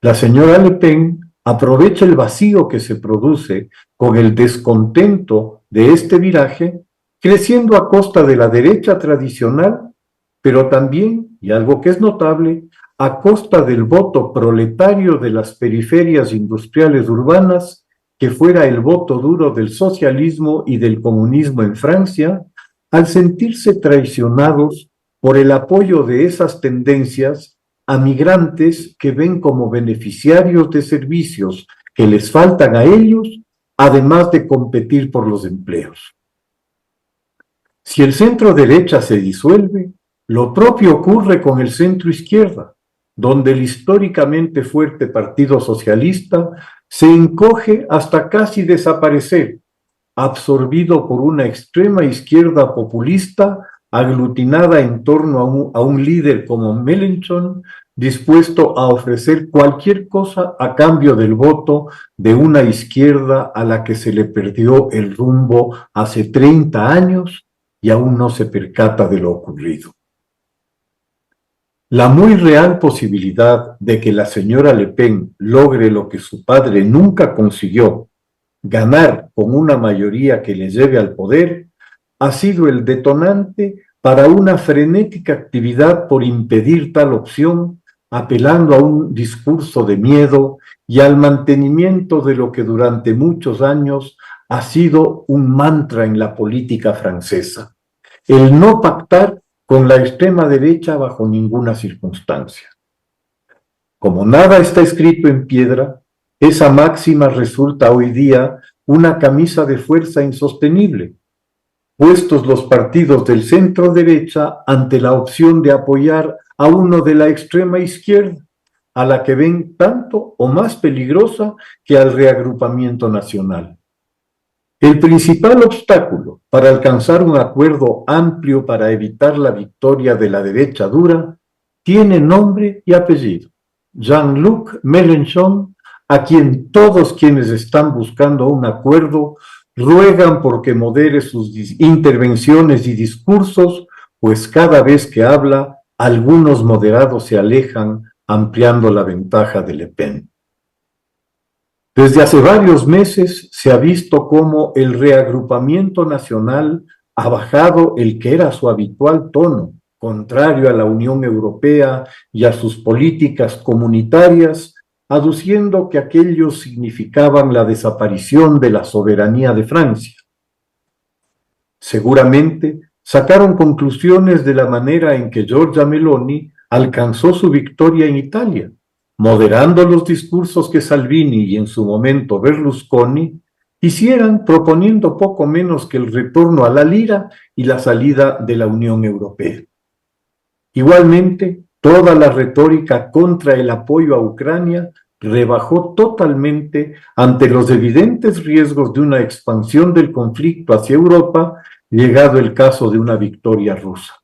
La señora Le Pen aprovecha el vacío que se produce con el descontento de este viraje, creciendo a costa de la derecha tradicional, pero también, y algo que es notable, a costa del voto proletario de las periferias industriales urbanas, que fuera el voto duro del socialismo y del comunismo en Francia, al sentirse traicionados por el apoyo de esas tendencias a migrantes que ven como beneficiarios de servicios que les faltan a ellos, además de competir por los empleos. Si el centro derecha se disuelve, lo propio ocurre con el centro izquierda, donde el históricamente fuerte Partido Socialista se encoge hasta casi desaparecer, absorbido por una extrema izquierda populista aglutinada en torno a un líder como Mélenchon, dispuesto a ofrecer cualquier cosa a cambio del voto de una izquierda a la que se le perdió el rumbo hace 30 años y aún no se percata de lo ocurrido. La muy real posibilidad de que la señora Le Pen logre lo que su padre nunca consiguió, ganar con una mayoría que le lleve al poder, ha sido el detonante para una frenética actividad por impedir tal opción, apelando a un discurso de miedo y al mantenimiento de lo que durante muchos años ha sido un mantra en la política francesa: el no pactar con la extrema derecha bajo ninguna circunstancia. Como nada está escrito en piedra, esa máxima resulta hoy día una camisa de fuerza insostenible, puestos los partidos del centro derecha ante la opción de apoyar a uno de la extrema izquierda, a la que ven tanto o más peligrosa que al reagrupamiento nacional. El principal obstáculo para alcanzar un acuerdo amplio para evitar la victoria de la derecha dura tiene nombre y apellido: Jean-Luc Mélenchon, a quien todos quienes están buscando un acuerdo ruegan porque modere sus intervenciones y discursos, pues cada vez que habla, algunos moderados se alejan, ampliando la ventaja de Le Pen. Desde hace varios meses se ha visto cómo el reagrupamiento nacional ha bajado el que era su habitual tono, contrario a la Unión Europea y a sus políticas comunitarias, aduciendo que aquellos significaban la desaparición de la soberanía de Francia. Seguramente sacaron conclusiones de la manera en que Giorgia Meloni alcanzó su victoria en Italia, moderando los discursos que Salvini y en su momento Berlusconi hicieran, proponiendo poco menos que el retorno a la lira y la salida de la Unión Europea. Igualmente, toda la retórica contra el apoyo a Ucrania rebajó totalmente ante los evidentes riesgos de una expansión del conflicto hacia Europa, llegado el caso de una victoria rusa.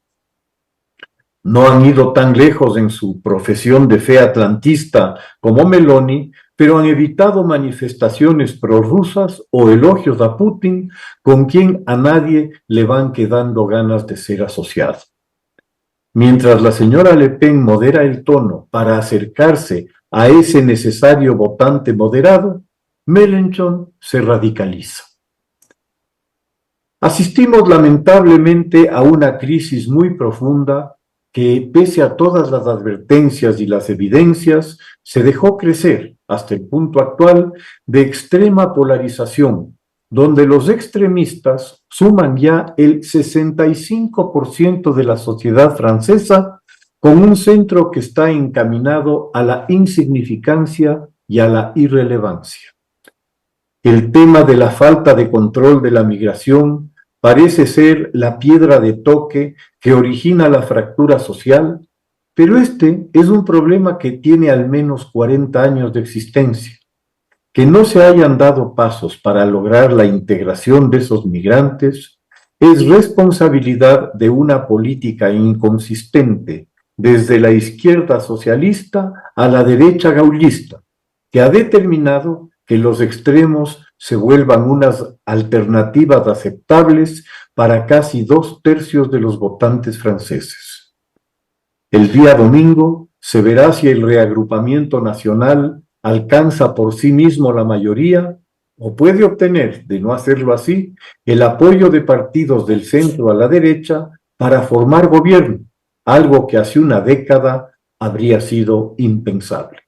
No han ido tan lejos en su profesión de fe atlantista como Meloni pero han evitado manifestaciones prorrusas o elogios a Putin, con quien a nadie le van quedando ganas de ser asociado. Mientras la señora Le Pen modera el tono para acercarse a ese necesario votante moderado, Mélenchon se radicaliza. Asistimos lamentablemente a una crisis muy profunda que, pese a todas las advertencias y las evidencias, se dejó crecer hasta el punto actual de extrema polarización, donde los extremistas suman ya el 65% de la sociedad francesa, con un centro que está encaminado a la insignificancia y a la irrelevancia. El tema de la falta de control de la migración parece ser la piedra de toque que origina la fractura social, pero este es un problema que tiene al menos 40 años de existencia. Que no se hayan dado pasos para lograr la integración de esos migrantes es responsabilidad de una política inconsistente desde la izquierda socialista a la derecha gaullista, que ha determinado que los extremos se vuelvan unas alternativas aceptables para casi 2/3 de los votantes franceses. El día domingo se verá si el reagrupamiento nacional alcanza por sí mismo la mayoría o puede obtener, de no hacerlo así, el apoyo de partidos del centro a la derecha para formar gobierno, algo que hace una década habría sido impensable.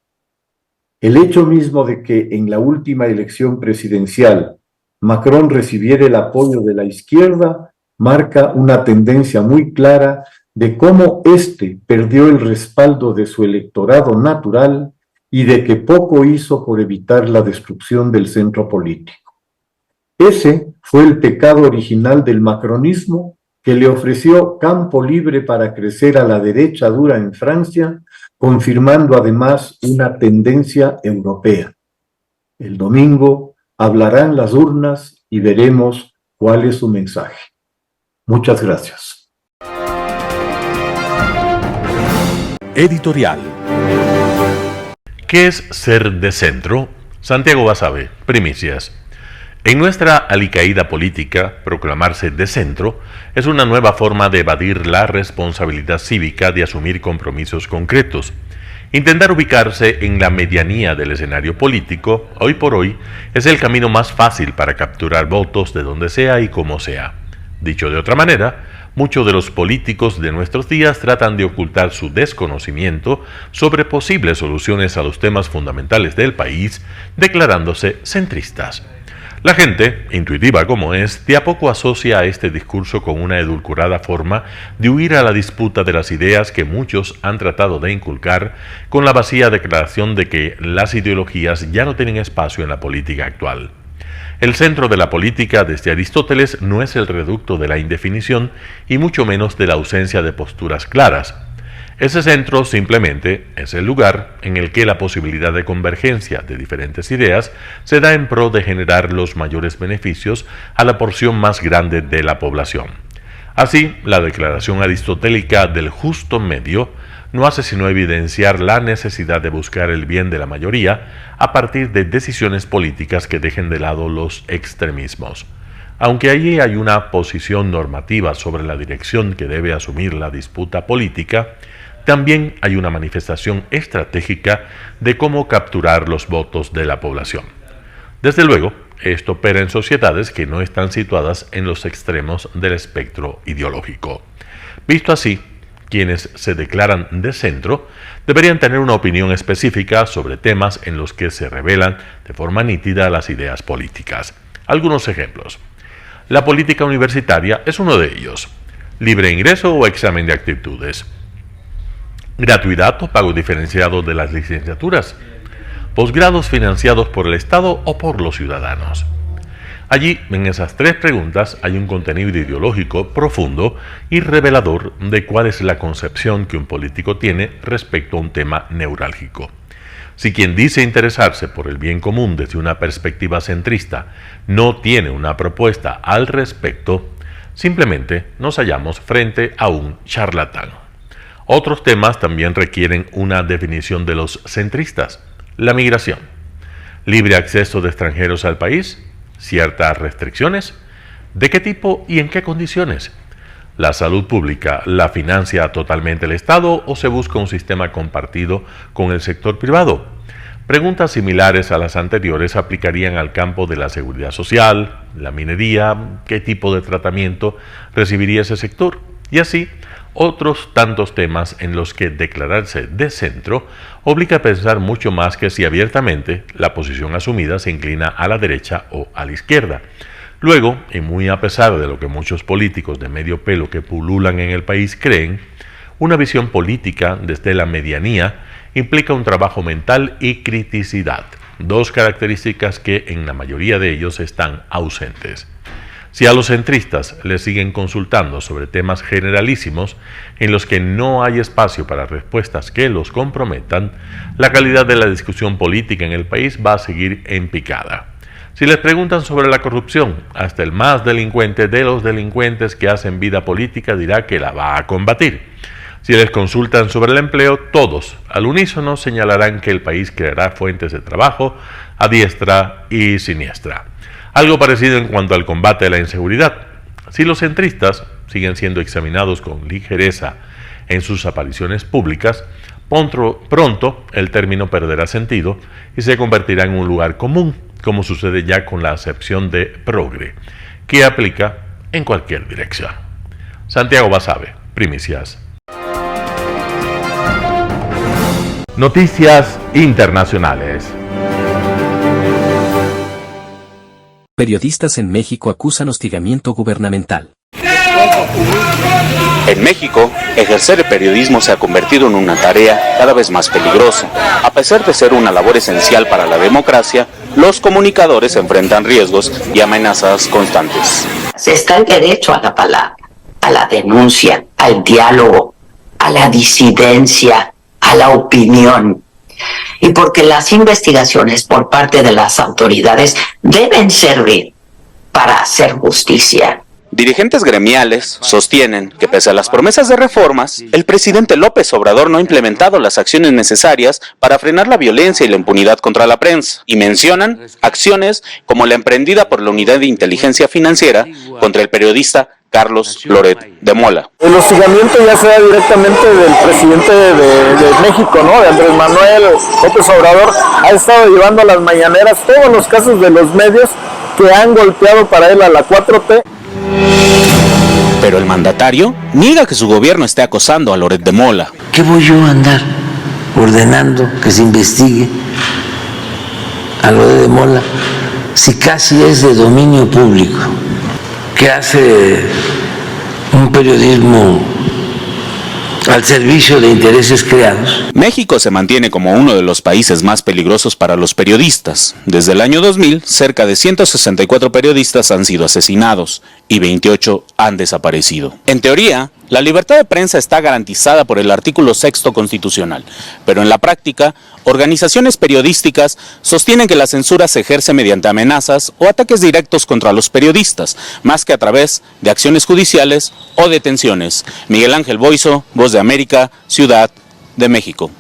El hecho mismo de que en la última elección presidencial Macron recibiera el apoyo de la izquierda marca una tendencia muy clara de cómo éste perdió el respaldo de su electorado natural y de que poco hizo por evitar la destrucción del centro político. Ese fue el pecado original del macronismo, que le ofreció campo libre para crecer a la derecha dura en Francia, confirmando además una tendencia europea. El domingo hablarán las urnas y veremos cuál es su mensaje. Muchas gracias. Editorial. ¿Qué es ser de centro? Santiago Basabe, primicias. En nuestra alicaída política, proclamarse de centro es una nueva forma de evadir la responsabilidad cívica de asumir compromisos concretos. Intentar ubicarse en la medianía del escenario político, hoy por hoy, es el camino más fácil para capturar votos de donde sea y como sea. Dicho de otra manera, muchos de los políticos de nuestros días tratan de ocultar su desconocimiento sobre posibles soluciones a los temas fundamentales del país, declarándose centristas. La gente, intuitiva como es, de a poco asocia a este discurso con una edulcorada forma de huir a la disputa de las ideas que muchos han tratado de inculcar con la vacía declaración de que las ideologías ya no tienen espacio en la política actual. El centro de la política desde Aristóteles no es el reducto de la indefinición y mucho menos de la ausencia de posturas claras. Ese centro simplemente es el lugar en el que la posibilidad de convergencia de diferentes ideas se da en pro de generar los mayores beneficios a la porción más grande de la población. Así, la declaración aristotélica del justo medio no hace sino evidenciar la necesidad de buscar el bien de la mayoría a partir de decisiones políticas que dejen de lado los extremismos. Aunque allí hay una posición normativa sobre la dirección que debe asumir la disputa política, también hay una manifestación estratégica de cómo capturar los votos de la población. Desde luego, esto opera en sociedades que no están situadas en los extremos del espectro ideológico. Visto así, quienes se declaran de centro deberían tener una opinión específica sobre temas en los que se revelan de forma nítida las ideas políticas. Algunos ejemplos. La política universitaria es uno de ellos. Libre ingreso o examen de aptitudes. Gratuidad o pago diferenciado de las licenciaturas. Posgrados financiados por el Estado o por los ciudadanos. Allí, en esas tres preguntas, hay un contenido ideológico profundo y revelador de cuál es la concepción que un político tiene respecto a un tema neurálgico. Si quien dice interesarse por el bien común desde una perspectiva centrista no tiene una propuesta al respecto, simplemente nos hallamos frente a un charlatán. Otros temas también requieren una definición de los centristas. La migración. ¿Libre acceso de extranjeros al país? ¿Ciertas restricciones? ¿De qué tipo y en qué condiciones? ¿La salud pública la financia totalmente el Estado o se busca un sistema compartido con el sector privado? Preguntas similares a las anteriores aplicarían al campo de la seguridad social, la minería, qué tipo de tratamiento recibiría ese sector y así otros tantos temas en los que declararse de centro obliga a pensar mucho más que si abiertamente la posición asumida se inclina a la derecha o a la izquierda. Luego, y muy a pesar de lo que muchos políticos de medio pelo que pululan en el país creen, una visión política desde la medianía implica un trabajo mental y criticidad, dos características que en la mayoría de ellos están ausentes. Si a los centristas les siguen consultando sobre temas generalísimos en los que no hay espacio para respuestas que los comprometan, la calidad de la discusión política en el país va a seguir en picada. Si les preguntan sobre la corrupción, hasta el más delincuente de los delincuentes que hacen vida política dirá que la va a combatir. Si les consultan sobre el empleo, todos al unísono señalarán que el país creará fuentes de trabajo a diestra y siniestra. Algo parecido en cuanto al combate a la inseguridad. Si los centristas siguen siendo examinados con ligereza en sus apariciones públicas, pronto el término perderá sentido y se convertirá en un lugar común, como sucede ya con la acepción de progre, que aplica en cualquier dirección. Santiago Basabe, Primicias. Noticias internacionales. Periodistas en México acusan hostigamiento gubernamental. En México, ejercer el periodismo se ha convertido en una tarea cada vez más peligrosa. A pesar de ser una labor esencial para la democracia, los comunicadores enfrentan riesgos y amenazas constantes. Está el derecho a la palabra, a la denuncia, al diálogo, a la disidencia, a la opinión. Y porque las investigaciones por parte de las autoridades deben servir para hacer justicia. Dirigentes gremiales sostienen que pese a las promesas de reformas, el presidente López Obrador no ha implementado las acciones necesarias para frenar la violencia y la impunidad contra la prensa, y mencionan acciones como la emprendida por la Unidad de Inteligencia Financiera contra el periodista Carlos Loret de Mola. El hostigamiento ya se da directamente del presidente de México, ¿no? De Andrés Manuel López Obrador. Ha estado llevando a las mañaneras todos los casos de los medios que han golpeado para él a la 4T. Pero el mandatario niega que su gobierno esté acosando a Loret de Mola. ¿Qué voy yo a andar ordenando que se investigue a Loret de Mola si casi es de dominio público? Que hace un periodismo al servicio de intereses creados. México se mantiene como uno de los países más peligrosos para los periodistas. Desde el año 2000, cerca de 164 periodistas han sido asesinados y 28 han desaparecido. En teoría, la libertad de prensa está garantizada por el artículo 6º constitucional, pero en la práctica, organizaciones periodísticas sostienen que la censura se ejerce mediante amenazas o ataques directos contra los periodistas, más que a través de acciones judiciales o detenciones. Miguel Ángel Boiso, Voz de América, Ciudad de México.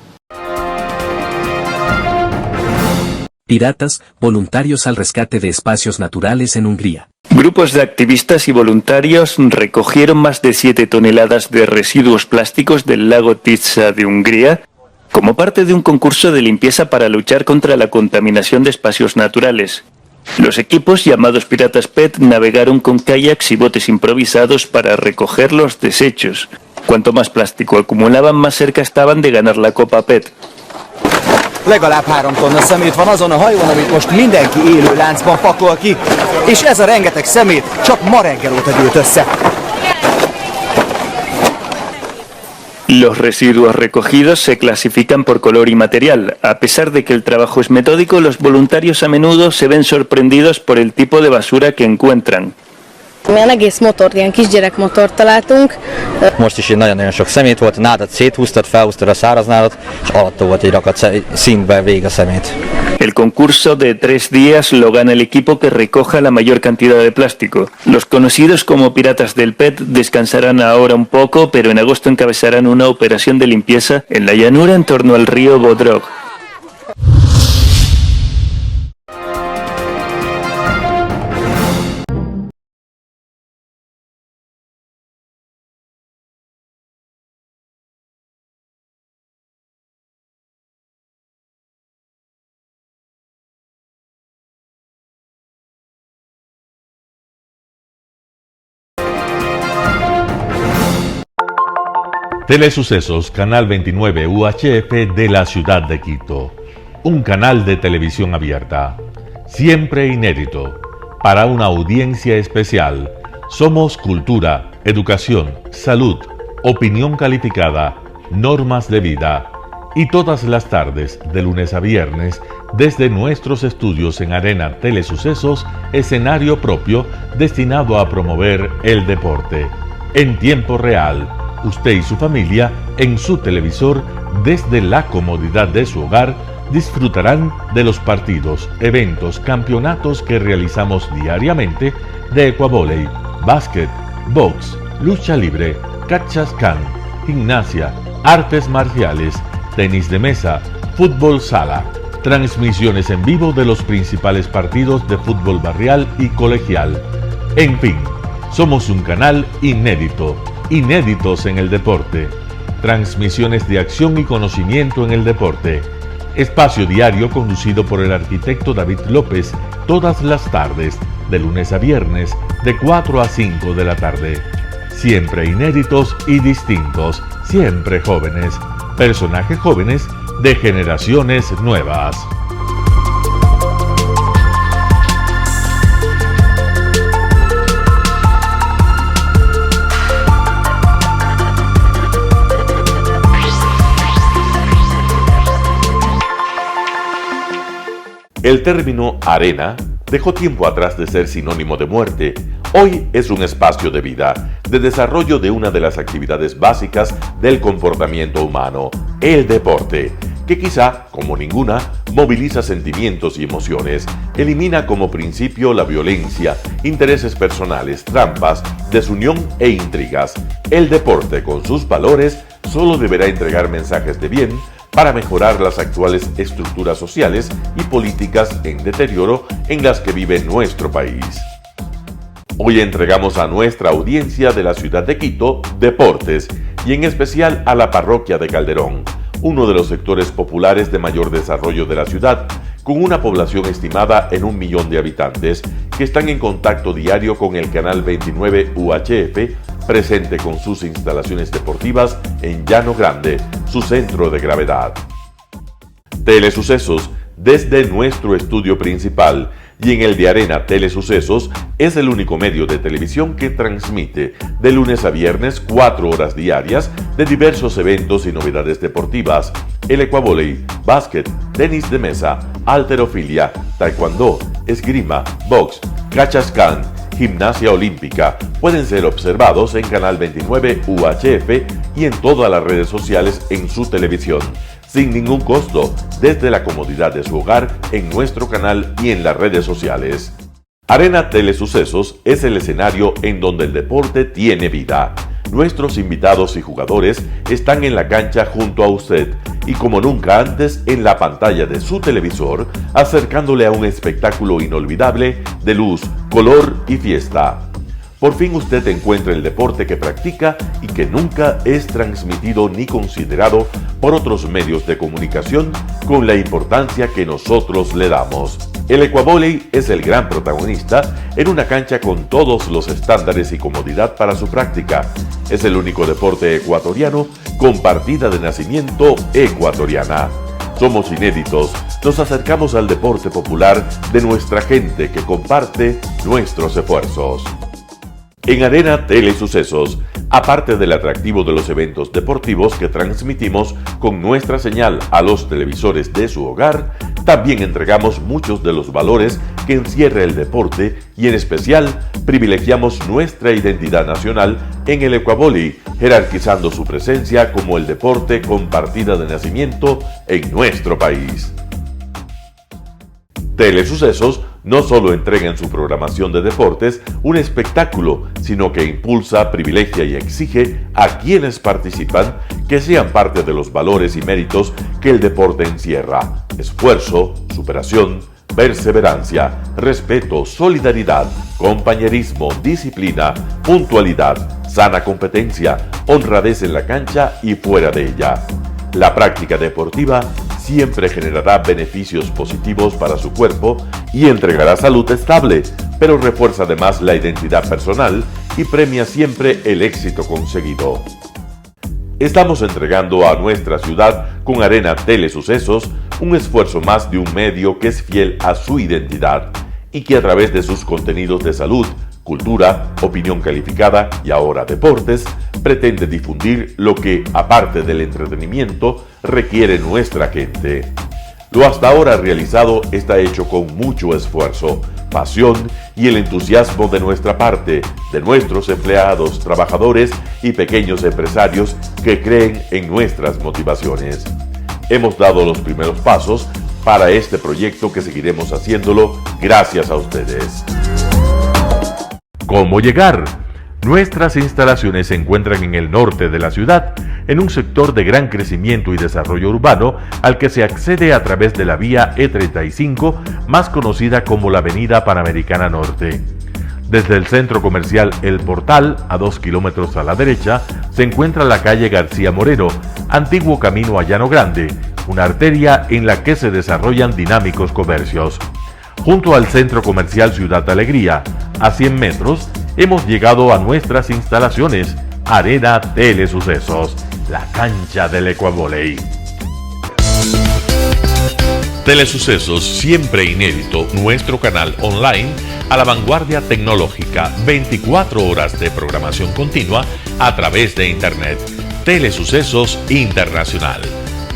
Piratas, voluntarios al rescate de espacios naturales en Hungría. Grupos de activistas y voluntarios recogieron más de 7 toneladas de residuos plásticos del lago Tisza de Hungría como parte de un concurso de limpieza para luchar contra la contaminación de espacios naturales. Los equipos llamados Piratas PET navegaron con kayaks y botes improvisados para recoger los desechos. Cuanto más plástico acumulaban, más cerca estaban de ganar la Copa PET. Legalább 3 tonna szemét van azon a hajón, amit most mindenki élő láncban pakol ki, és ez a rengeteg szemét csak ma reggel óta gyűlt össze. Los residuos recogidos se clasifican por color y material. A pesar de que el trabajo es metódico, los voluntarios a menudo se ven sorprendidos por el tipo de basura que encuentran. Milyen egész motort, ilyen kisgyerekmotort találtunk. Most is nagyon sok szemét volt, nádat széthúztad, felhúztad a száraznádat, és alatta volt egy rakat szintbe vég a szemét. El concurso de 3 días lo gana el equipo que recoja la mayor cantidad de plástico. Los conocidos como Piratas del PET descansarán ahora un poco, pero en agosto encabezarán una operación de limpieza en la llanura en torno al río Bodrog. Telesucesos, Canal 29 UHF de la ciudad de Quito. Un canal de televisión abierta, siempre inédito, para una audiencia especial. Somos cultura, educación, salud, opinión calificada, normas de vida. Y todas las tardes, de lunes a viernes, desde nuestros estudios en Arena Telesucesos, escenario propio destinado a promover el deporte. En tiempo real, usted y su familia, en su televisor, desde la comodidad de su hogar, disfrutarán de los partidos, eventos, campeonatos que realizamos diariamente de ecuavóley, básquet, box, lucha libre, cachascán, gimnasia, artes marciales, tenis de mesa, fútbol sala, transmisiones en vivo de los principales partidos de fútbol barrial y colegial. En fin, somos un canal inédito, inéditos en el deporte. Transmisiones de acción y conocimiento en el deporte. Espacio diario conducido por el arquitecto David López todas las tardes, de lunes a viernes, de 4 a 5 de la tarde. Siempre inéditos y distintos, siempre jóvenes. Personajes jóvenes de generaciones nuevas. El término arena dejó tiempo atrás de ser sinónimo de muerte. Hoy es un espacio de vida, de desarrollo de una de las actividades básicas del comportamiento humano, el deporte, que quizá, como ninguna, moviliza sentimientos y emociones, elimina como principio la violencia, intereses personales, trampas, desunión e intrigas. El deporte, con sus valores, solo deberá entregar mensajes de bien para mejorar las actuales estructuras sociales y políticas en deterioro en las que vive nuestro país. Hoy entregamos a nuestra audiencia de la ciudad de Quito deportes y en especial a la parroquia de Calderón, uno de los sectores populares de mayor desarrollo de la ciudad, con una población estimada en 1 millón de habitantes que están en contacto diario con el canal 29 UHF, presente con sus instalaciones deportivas en Llano Grande, su centro de gravedad. Telesucesos, desde nuestro estudio principal y en el de Arena Telesucesos, es el único medio de televisión que transmite de lunes a viernes 4 horas diarias de diversos eventos y novedades deportivas: el ecuavóley, básquet, tenis de mesa, halterofilia, taekwondo, esgrima, box, cachascán, gimnasia olímpica. Pueden ser observados en Canal 29 UHF y en todas las redes sociales en su televisión, sin ningún costo, desde la comodidad de su hogar, en nuestro canal y en las redes sociales. Arena Telesucesos es el escenario en donde el deporte tiene vida. Nuestros invitados y jugadores están en la cancha junto a usted y como nunca antes en la pantalla de su televisor, acercándole a un espectáculo inolvidable de luz, color y fiesta. Por fin usted encuentra el deporte que practica y que nunca es transmitido ni considerado por otros medios de comunicación con la importancia que nosotros le damos. El ecuavóley es el gran protagonista en una cancha con todos los estándares y comodidad para su práctica. Es el único deporte ecuatoriano con partida de nacimiento ecuatoriana. Somos inéditos, nos acercamos al deporte popular de nuestra gente que comparte nuestros esfuerzos. En Arena Telesucesos, aparte del atractivo de los eventos deportivos que transmitimos con nuestra señal a los televisores de su hogar, también entregamos muchos de los valores que encierra el deporte y en especial privilegiamos nuestra identidad nacional en el ecuavóley, jerarquizando su presencia como el deporte con partida de nacimiento en nuestro país. Telesucesos no solo entrega en su programación de deportes un espectáculo, sino que impulsa, privilegia y exige a quienes participan que sean parte de los valores y méritos que el deporte encierra: esfuerzo, superación, perseverancia, respeto, solidaridad, compañerismo, disciplina, puntualidad, sana competencia, honradez en la cancha y fuera de ella. La práctica deportiva siempre generará beneficios positivos para su cuerpo y entregará salud estable, pero refuerza además la identidad personal y premia siempre el éxito conseguido. Estamos entregando a nuestra ciudad con Arena Telesucesos un esfuerzo más de un medio que es fiel a su identidad y que a través de sus contenidos de salud, cultura, opinión calificada y ahora deportes, pretende difundir lo que, aparte del entretenimiento, requiere nuestra gente. Lo hasta ahora realizado está hecho con mucho esfuerzo, pasión y el entusiasmo de nuestra parte, de nuestros empleados, trabajadores y pequeños empresarios que creen en nuestras motivaciones. Hemos dado los primeros pasos para este proyecto que seguiremos haciéndolo gracias a ustedes. ¿Cómo llegar? Nuestras instalaciones se encuentran en el norte de la ciudad, en un sector de gran crecimiento y desarrollo urbano al que se accede a través de la vía E35, más conocida como la Avenida Panamericana Norte. Desde el centro comercial El Portal, a 2 kilómetros a la derecha, se encuentra la calle García Moreno, antiguo camino a Llano Grande, una arteria en la que se desarrollan dinámicos comercios. Junto al centro comercial Ciudad Alegría, a 100 metros, hemos llegado a nuestras instalaciones, Arena Telesucesos, la cancha del Ecuavoley. Telesucesos, siempre inédito, nuestro canal online a la vanguardia tecnológica, 24 horas de programación continua a través de Internet. Telesucesos Internacional.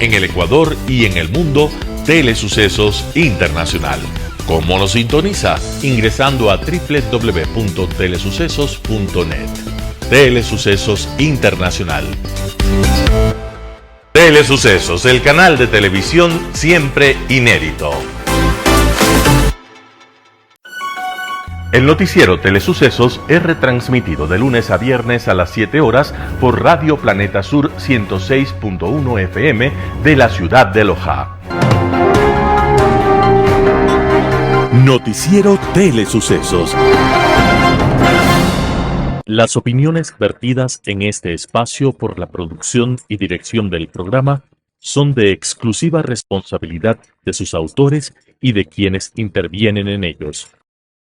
En el Ecuador y en el mundo, Telesucesos Internacional. ¿Cómo nos sintoniza? Ingresando a www.telesucesos.net. Telesucesos Internacional. Telesucesos, el canal de televisión siempre inédito. El noticiero Telesucesos es retransmitido de lunes a viernes a las 7 horas por Radio Planeta Sur 106.1 FM de la ciudad de Loja. Noticiero Telesucesos. Las opiniones vertidas en este espacio por la producción y dirección del programa son de exclusiva responsabilidad de sus autores y de quienes intervienen en ellos.